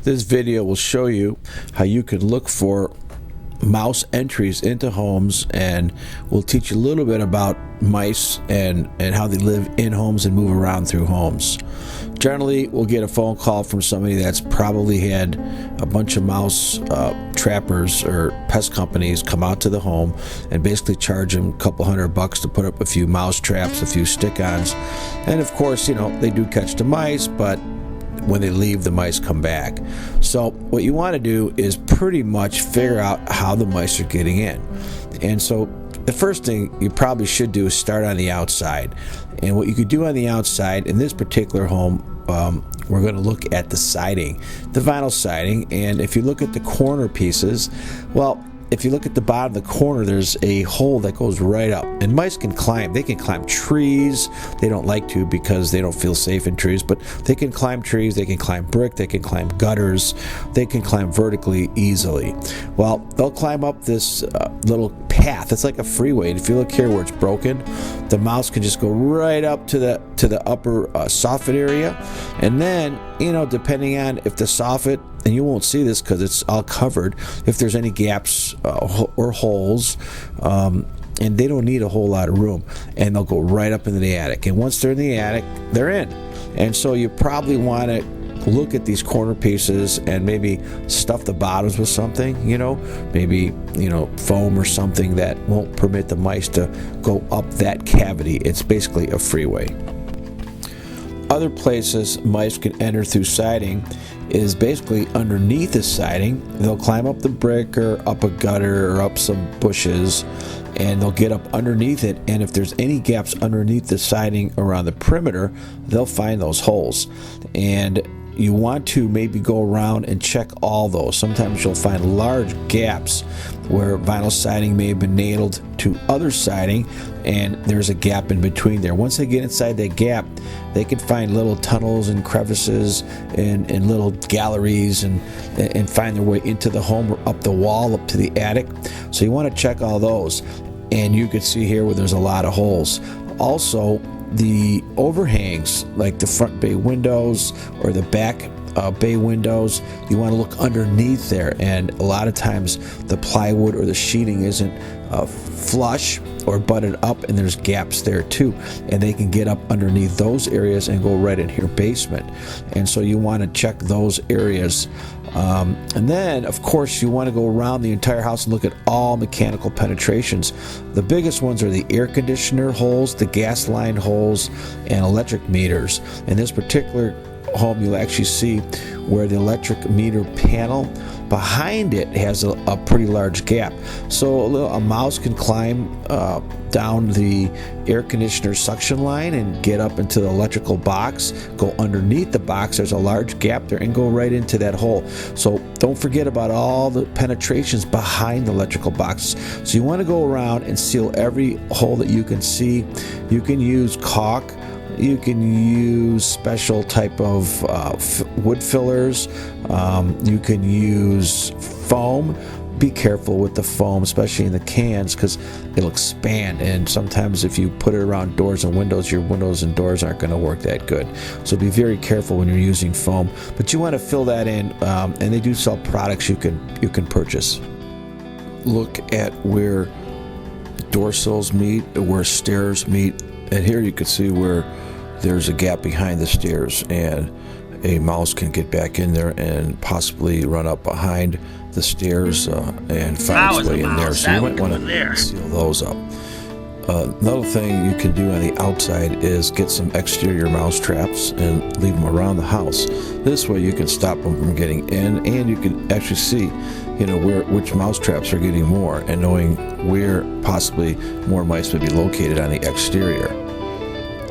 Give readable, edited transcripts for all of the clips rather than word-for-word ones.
This video will show you how you can look for mouse entries into homes, and we'll teach you a little bit about mice and how they live in homes and move around through homes. Generally, we'll get a phone call from somebody that's probably had a bunch of mouse trappers or pest companies come out to the home and basically charge them a couple $100 to put up a few mouse traps, a few stick-ons. And of course, you know, they do catch the mice, but when they leave, the mice come back. So what you want to do is pretty much figure out how the mice are getting in. And so the first thing you probably should do is start on the outside. And what you could do on the outside, in this particular home, we're going to look at the siding, the vinyl siding. And if you look at the corner pieces, well, if you look at the bottom of the corner, there's a hole that goes right up. And mice can climb. They can climb trees. They don't like to because they don't feel safe in trees, but they can climb trees. They can climb brick. They can climb gutters. They can climb vertically easily. Well, they'll climb up this little path. It's like a freeway. And if you look here where it's broken, the mouse can just go right up to the upper soffit area. And then, you know, depending on if the soffit, and you won't see this because it's all covered, if there's any gaps or holes, and they don't need a whole lot of room, and they'll go right up into the attic. And once they're in the attic, they're in. And so you probably want to look at these corner pieces and maybe stuff the bottoms with something, you know, maybe, you know, foam or something that won't permit the mice to go up that cavity. It's basically a freeway. Other places mice can enter through siding is basically underneath the siding. They'll climb up the brick or up a gutter or up some bushes, and they'll get up underneath it. And if there's any gaps underneath the siding around the perimeter, they'll find those holes. And you want to maybe go around and check all those. Sometimes you'll find large gaps where vinyl siding may have been nailed to other siding, and there's a gap in between there. Once they get inside that gap, they can find little tunnels and crevices and little galleries and find their way into the home or up the wall, up to the attic. So you want to check all those. And you can see here where there's a lot of holes. Also, the overhangs, like the front bay windows or the back bay windows, you want to look underneath there. And a lot of times the plywood or the sheeting isn't flush or butted up, and there's gaps there too, and they can get up underneath those areas and go right into your basement. And so you want to check those areas. And then, of course, you want to go around the entire house and look at all mechanical penetrations. The biggest ones are the air conditioner holes, the gas line holes, and electric meters. In this particular home, you'll actually see where the electric meter panel behind it has a pretty large gap. So a mouse can climb down the air conditioner suction line and get up into the electrical box, go underneath the box, there's a large gap there, and go right into that hole. So don't forget about all the penetrations behind the electrical boxes. So you want to go around and seal every hole that you can see. You can use caulk. You can use special type of wood fillers. You can use foam. Be careful with the foam, especially in the cans, because it'll expand. And sometimes if you put it around doors and windows, your windows and doors aren't going to work that good. So be very careful when you're using foam. But you want to fill that in, and they do sell products you can purchase. Look at where door sills meet, where stairs meet. And here you can see where there's a gap behind the stairs, and a mouse can get back in there and possibly run up behind the stairs and find its way in there. So you might want to seal those up. Another thing you can do on the outside is get some exterior mouse traps and leave them around the house. This way you can stop them from getting in, and you can actually see, you know, which mouse traps are getting more, and knowing where possibly more mice would be located on the exterior.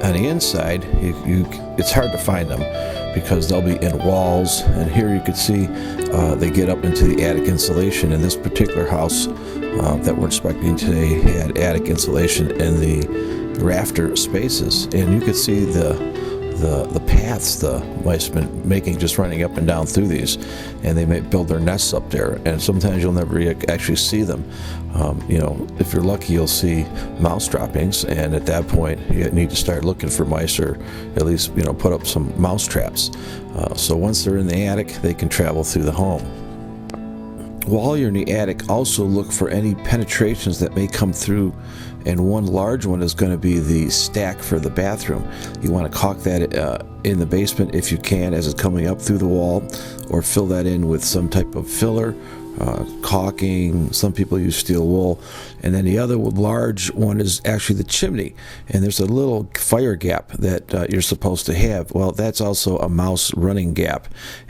On the inside, it's hard to find them because they'll be in walls, and here you can see they get up into the attic insulation. In this particular house that we're inspecting today had attic insulation in the rafter spaces, and you could see the the paths the mice have been making, just running up and down through these, and they may build their nests up there, and sometimes you'll never actually see them. If you're lucky, you'll see mouse droppings, and at that point you need to start looking for mice, or at least put up some mouse traps. So once they're in the attic, they can travel through the home. While you're in the attic, also look for any penetrations that may come through, and one large one is going to be the stack for the bathroom. You want to caulk that in the basement if you can, as it's coming up through the wall, or fill that in with some type of filler, caulking. Some people use steel wool. And then the other large one is actually the chimney, and there's a little fire gap that you're supposed to have. Well, that's also a mouse running gap,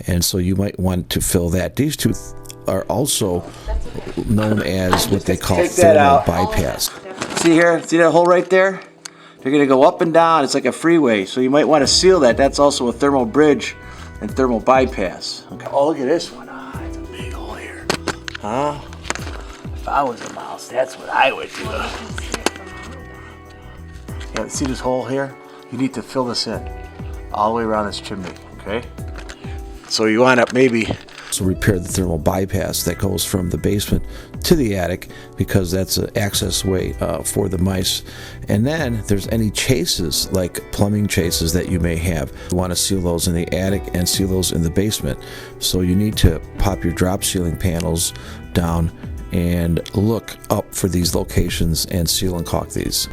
and so you might want to fill that. These two are also known as what they call thermal bypass. See here? See that hole right there? They're going to go up and down. It's like a freeway, so you might want to seal that. That's also a thermal bridge and thermal bypass. Okay. Oh, look at this one. It's a big hole here. Huh? If I was a mouse, that's what I would do. Yeah, see this hole here? You need to fill this in all the way around this chimney, okay? So you want to maybe repair the thermal bypass that goes from the basement to the attic, because that's an access way for the mice. And then there's any chases, like plumbing chases that you may have. You want to seal those in the attic and seal those in the basement. So you need to pop your drop ceiling panels down and look up for these locations and seal and caulk these.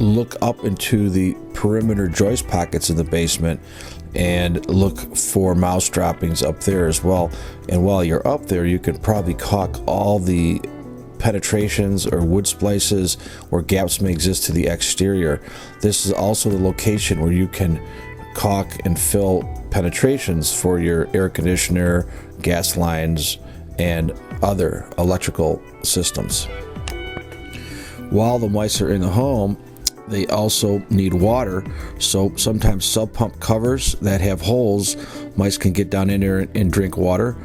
Look up into the perimeter joist pockets in the basement and look for mouse droppings up there as well. And while you're up there, you can probably caulk all the penetrations or wood splices where gaps may exist to the exterior. This is also the location where you can caulk and fill penetrations for your air conditioner, gas lines, and other electrical systems. While the mice are in the home, they also need water, so sometimes sub pump covers that have holes, mice can get down in there and drink water.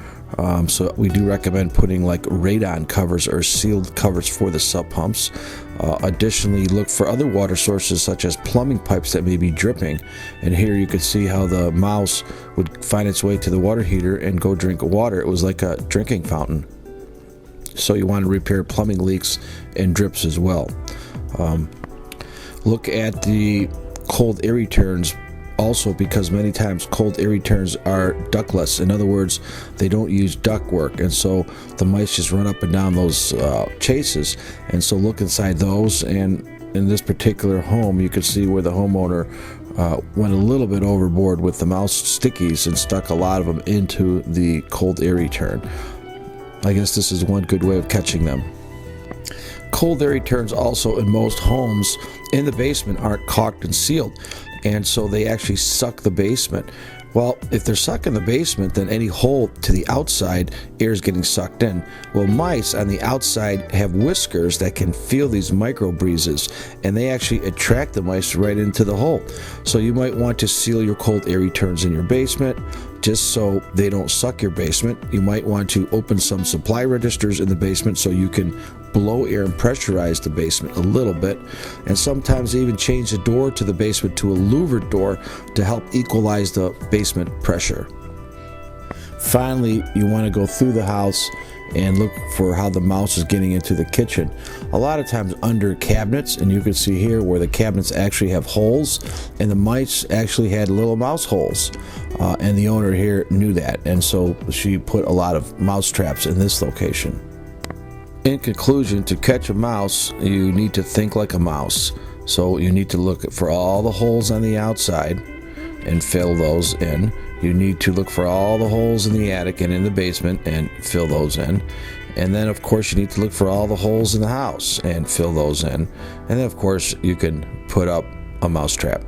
So we do recommend putting like radon covers or sealed covers for the sub pumps. Additionally, look for other water sources such as plumbing pipes that may be dripping. And here you can see how the mouse would find its way to the water heater and go drink water. It was like a drinking fountain. So you want to repair plumbing leaks and drips as well. Look at the cold air returns also, because many times cold air returns are ductless. In other words, they don't use duct work, and so the mice just run up and down those chases. And so look inside those, and in this particular home you can see where the homeowner went a little bit overboard with the mouse stickies and stuck a lot of them into the cold air return. I guess this is one good way of catching them. Cold air returns also in most homes in the basement aren't caulked and sealed, and so they actually suck the basement. Well, if they're sucking the basement, then any hole to the outside, air is getting sucked in. Well, mice on the outside have whiskers that can feel these micro breezes, and they actually attract the mice right into the hole. So you might want to seal your cold air returns in your basement, just so they don't suck your basement. You might want to open some supply registers in the basement so you can blow air and pressurize the basement a little bit, and sometimes even change the door to the basement to a louvered door to help equalize the basement pressure. Finally, you want to go through the house and look for how the mouse is getting into the kitchen. A lot of times under cabinets, and you can see here where the cabinets actually have holes, and the mice actually had little mouse holes, and the owner here knew that, and so she put a lot of mouse traps in this location. In conclusion, to catch a mouse, you need to think like a mouse. So you need to look for all the holes on the outside and fill those in. You need to look for all the holes in the attic and in the basement and fill those in. And then, of course, you need to look for all the holes in the house and fill those in. And then, of course, you can put up a mouse trap.